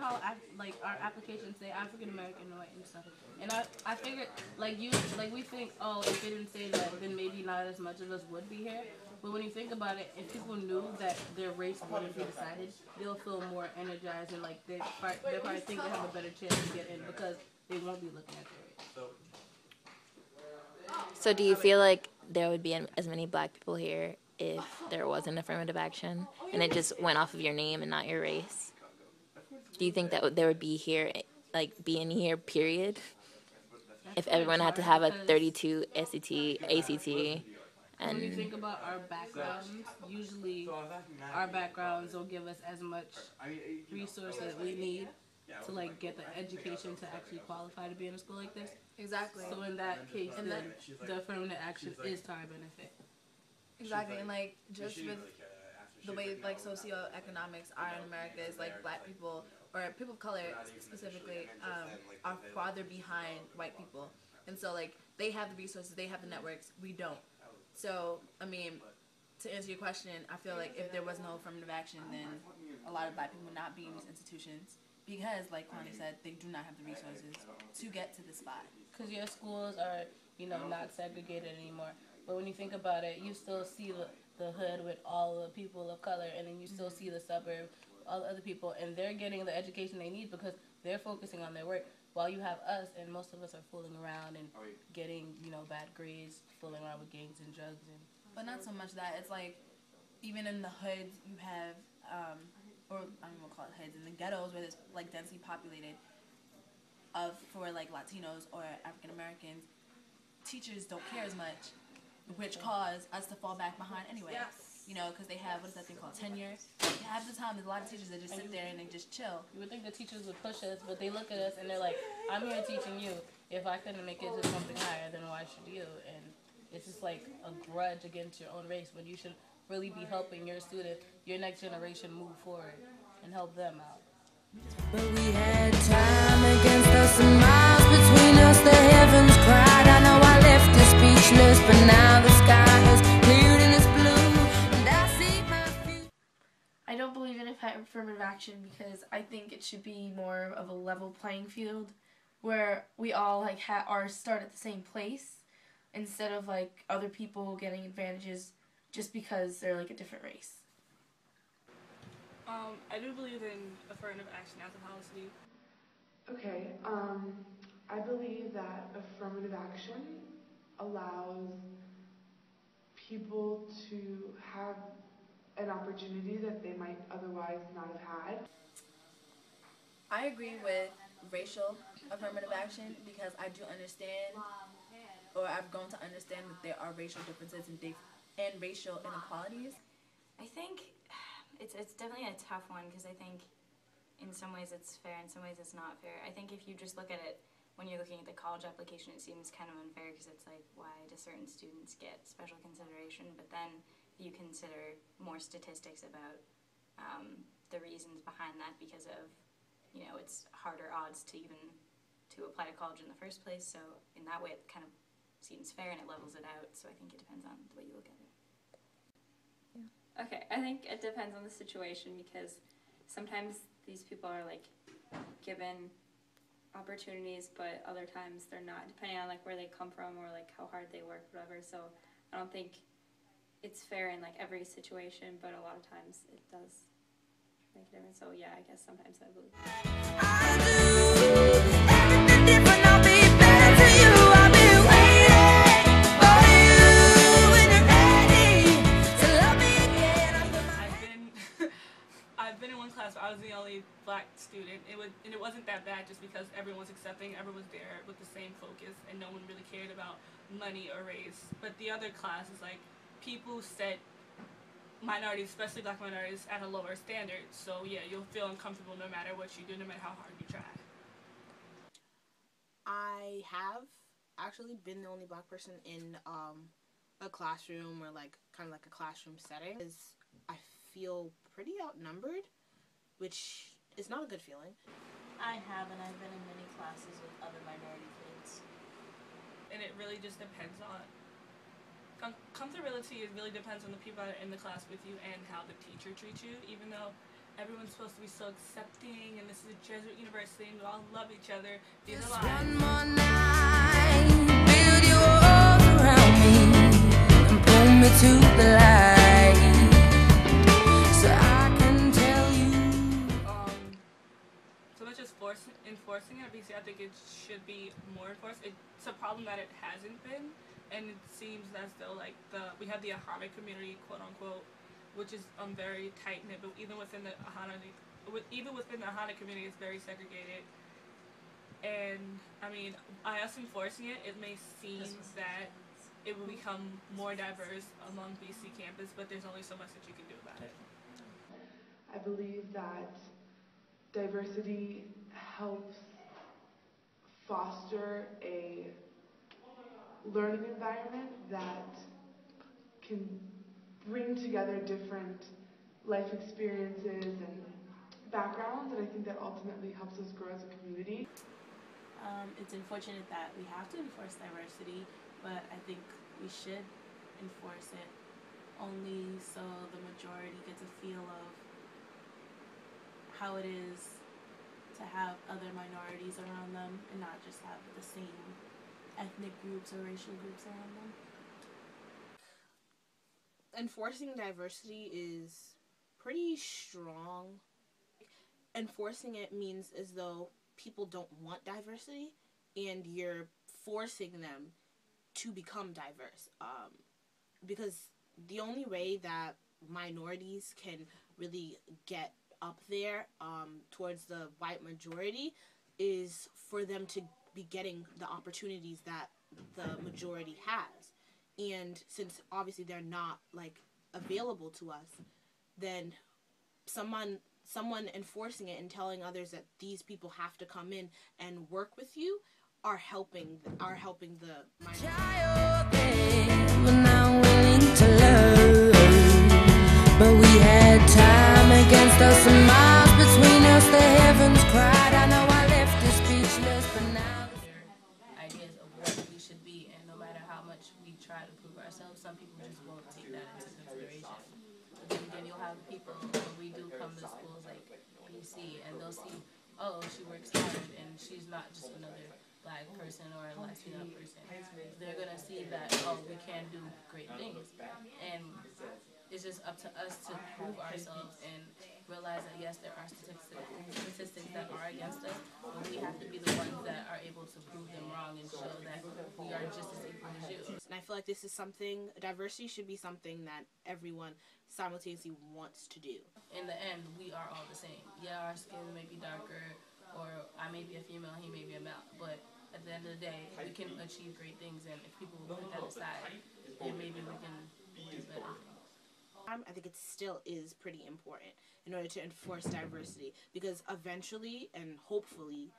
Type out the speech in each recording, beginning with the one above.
how like our applications say African American and white and stuff. And I figured like we think, oh, if they didn't say that, then maybe not as much of us would be here. But when you think about it, if people knew that their race wouldn't be decided, they'll feel more energized and like they probably think they have a better chance to get in because they won't be looking at their race. So do you feel like there would be as many black people here if there wasn't affirmative action and it just went off of your name and not your race? Do you think that there would be here, like, be in here, period? If everyone had to have a 32 SAT, ACT, and... When you think about our backgrounds, usually our backgrounds don't give us as much resources that we need to like get the education to actually qualify to be in a school like this. Exactly. So in that case, then the affirmative action is to our benefit. Exactly, and like just with the way like socioeconomics are in America is like black people or people of color specifically are farther behind white people, and so like they have the resources, they have the networks, we don't. So I mean, to answer your question, I feel like if there was no affirmative action, then a lot of black people would not be in these institutions. Because, like Connie said, they do not have the resources to get to the spot. Because your schools are, not segregated anymore. But when you think about it, you still see the hood with all the people of color, and then you still see the suburb, all the other people, and they're getting the education they need because they're focusing on their work. While you have us, and most of us are fooling around and getting, bad grades, fooling around with gangs and drugs. But not so much that. It's like, even in the hoods, you have... or I don't even call it hoods, in the ghettos where it's like densely populated for like Latinos or African Americans, teachers don't care as much, which cause us to fall back behind anyway. Yes. Because they have, what is that thing called, tenure? Half the time there's a lot of teachers that just sit there and they just chill. You would think the teachers would push us, but they look at us and they're like, I'm here teaching you. If I couldn't make it to something higher, then why should you? And it's just like a grudge against your own race when you should really be helping your student, your next generation move forward and help them out. But we had time against us and miles between us, the heavens cried. I know I left it speechless, but now the sky is cleared and it's blue, and I see my future. I don't believe in affirmative action because I think it should be more of a level playing field where we all like start at the same place instead of like other people getting advantages just because they're like a different race. I do believe in affirmative action as a policy. Okay, I believe that affirmative action allows people to have an opportunity that they might otherwise not have had. I agree with racial affirmative action because I do understand, or I've grown to understand that there are racial differences and racial inequalities. I think it's definitely a tough one because I think in some ways it's fair, in some ways it's not fair. I think if you just look at it when you're looking at the college application, it seems kind of unfair because it's like, why do certain students get special consideration? But then you consider more statistics about the reasons behind that because of, it's harder odds to even to apply to college in the first place. So in that way, it kind of seems fair and it levels it out. So I think it depends on the way you look at it. Okay, I think it depends on the situation because sometimes these people are like given opportunities, but other times they're not, depending on like where they come from or like how hard they work, whatever. So I don't think it's fair in like every situation, but a lot of times it does make a difference. So yeah, I guess sometimes I believe. I do everything different, I'll be better to you. I'll be waiting for you when you're ready to love me again. I've been in one class where I was the only black student. It wasn't that bad just because everyone's accepting, everyone's there with the same focus, and no one really cared about money or race. But the other class is like people set minorities, especially black minorities, at a lower standard. So yeah, you'll feel uncomfortable no matter what you do, no matter how hard you try. I have actually been the only black person in a classroom or like kind of like a classroom setting. I feel pretty outnumbered, which is not a good feeling. I have, and I've been in many classes with other minority kids. And it really just depends on comfortability. It really depends on the people that are in the class with you and how the teacher treats you. Even though everyone's supposed to be so accepting, and this is a Jesuit university, and we all love each other. These are Just lies. one more night, build your walls around me and pull me to the light, so I can tell you. So much as enforcing it, obviously I think it should be more enforced. It's a problem that it hasn't been, and it seems as though like we have the Ahana community, quote unquote, which is very tight knit, but even within the Ahana community, it's very segregated. And I mean, by us enforcing it, it may seem that it will become more diverse among BC campus, but there's only so much that you can do about it. I believe that diversity helps foster a learning environment that can bring together different life experiences and backgrounds, and I think that ultimately helps us grow as a community. It's unfortunate that we have to enforce diversity, but I think we should enforce it only so the majority gets a feel of how it is to have other minorities around them and not just have the same ethnic groups or racial groups around them. Enforcing diversity is pretty strong. Enforcing it means as though people don't want diversity and you're forcing them to become diverse, because the only way that minorities can really get up there towards the white majority is for them to be getting the opportunities that the majority has. And since obviously they're not like available to us, then someone enforcing it and telling others that these people have to come in and work with you are helping the minority. Child there, but not willing to learn. But we had time against us and miles between us. The heavens cried. I know I left you speechless, but now. Ideas of what we should be, and no matter how much we try to prove ourselves, some people just won't take that into consideration. But then again, you'll have people, when we do come to schools like BC, and they'll see, oh, she works hard, and she's not just another Black person or a Latino person. They're going to see that, oh, we can do great things. And it's just up to us to prove ourselves and realize that, yes, there are statistics that are against us, but we have to be the ones that are able to prove them wrong and show that we are just as equal as you. And I feel like this is something, diversity should be something that everyone simultaneously wants to do. In the end, we are all the same. Yeah, our skin may be darker, or I may be a female, he may be a male, but at the end of the day, we can achieve great things, and if people put that aside, then maybe we can do better things. I think it still is pretty important in order to enforce diversity, because eventually and hopefully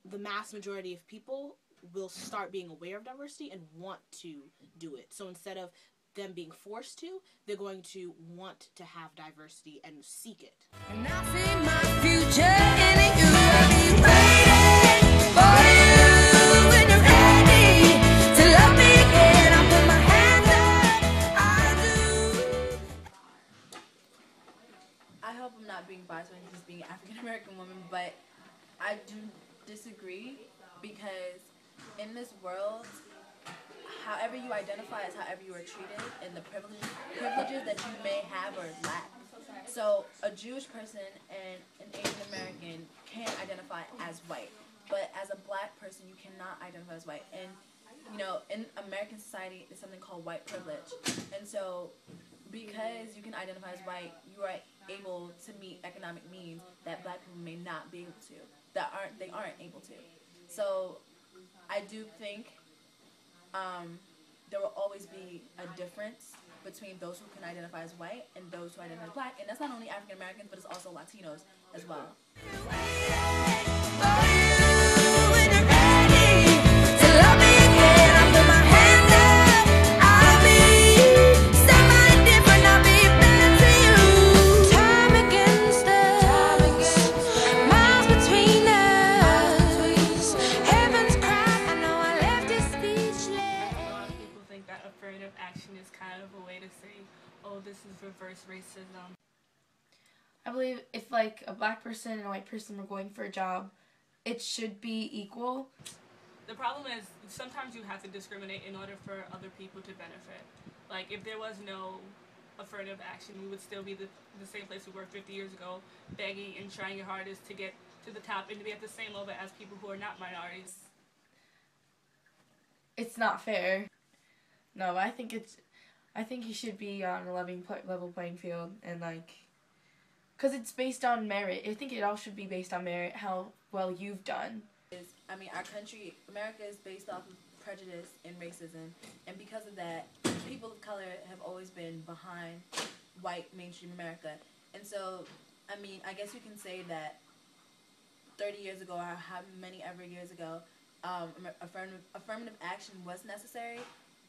the mass majority of people will start being aware of diversity and want to do it. So instead of them being forced to, they're going to want to have diversity and seek it. And I see my future in you. I'll be waiting for you when you're ready to love me again. I'll put my hands up. I do. I hope I'm not being biased when just being an African American woman, but I do disagree, because in this world, however you identify is however you are treated, and the privileges that you may have or lack. So a Jewish person and an Asian American can identify as white, but as a Black person, you cannot identify as white. And you know, in American society, there's something called white privilege, and so because you can identify as white, you are able to meet economic means that Black people may not be able to, they aren't able to. So I do think there will always be a difference between those who can identify as white and those who identify as Black, and that's not only African Americans, but it's also Latinos as well. Affirmative action is kind of a way to say, oh, this is reverse racism. I believe if like a black person and a white person were going for a job, it should be equal. The problem is sometimes you have to discriminate in order for other people to benefit. Like if there was no affirmative action, we would still be the same place we were 50 years ago, begging and trying your hardest to get to the top and to be at the same level as people who are not minorities. It's not fair. No, I think you should be on a level playing field, and like, because it's based on merit. I think it all should be based on merit, how well you've done. I mean, our country, America, is based off of prejudice and racism, and because of that, people of color have always been behind white mainstream America. And so, I mean, I guess you can say that 30 years ago, or how many ever years ago, affirmative action was necessary,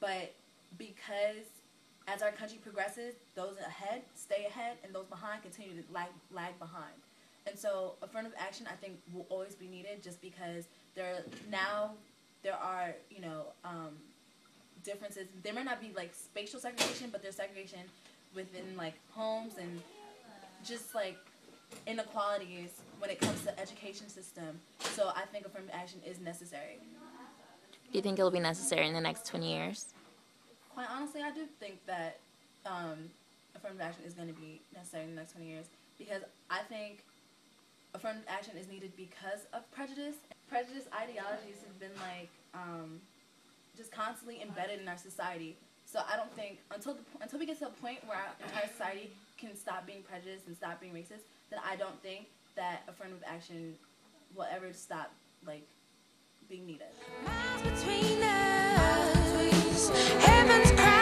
but because as our country progresses, those ahead stay ahead, and those behind continue to lag behind. And so affirmative action, I think, will always be needed, just because there are, you know, differences. There may not be like spatial segregation, but there's segregation within like homes and just like inequalities when it comes to the education system. So I think affirmative action is necessary. Do you think it'll be necessary in the next 20 years? Quite honestly, I do think that affirmative action is going to be necessary in the next 20 years, because I think affirmative action is needed because of prejudice. Prejudice ideologies have been like just constantly embedded in our society. So I don't think until we get to a point where our entire society can stop being prejudiced and stop being racist, then I don't think that affirmative action will ever stop like being needed. Miles between us, heaven's cry.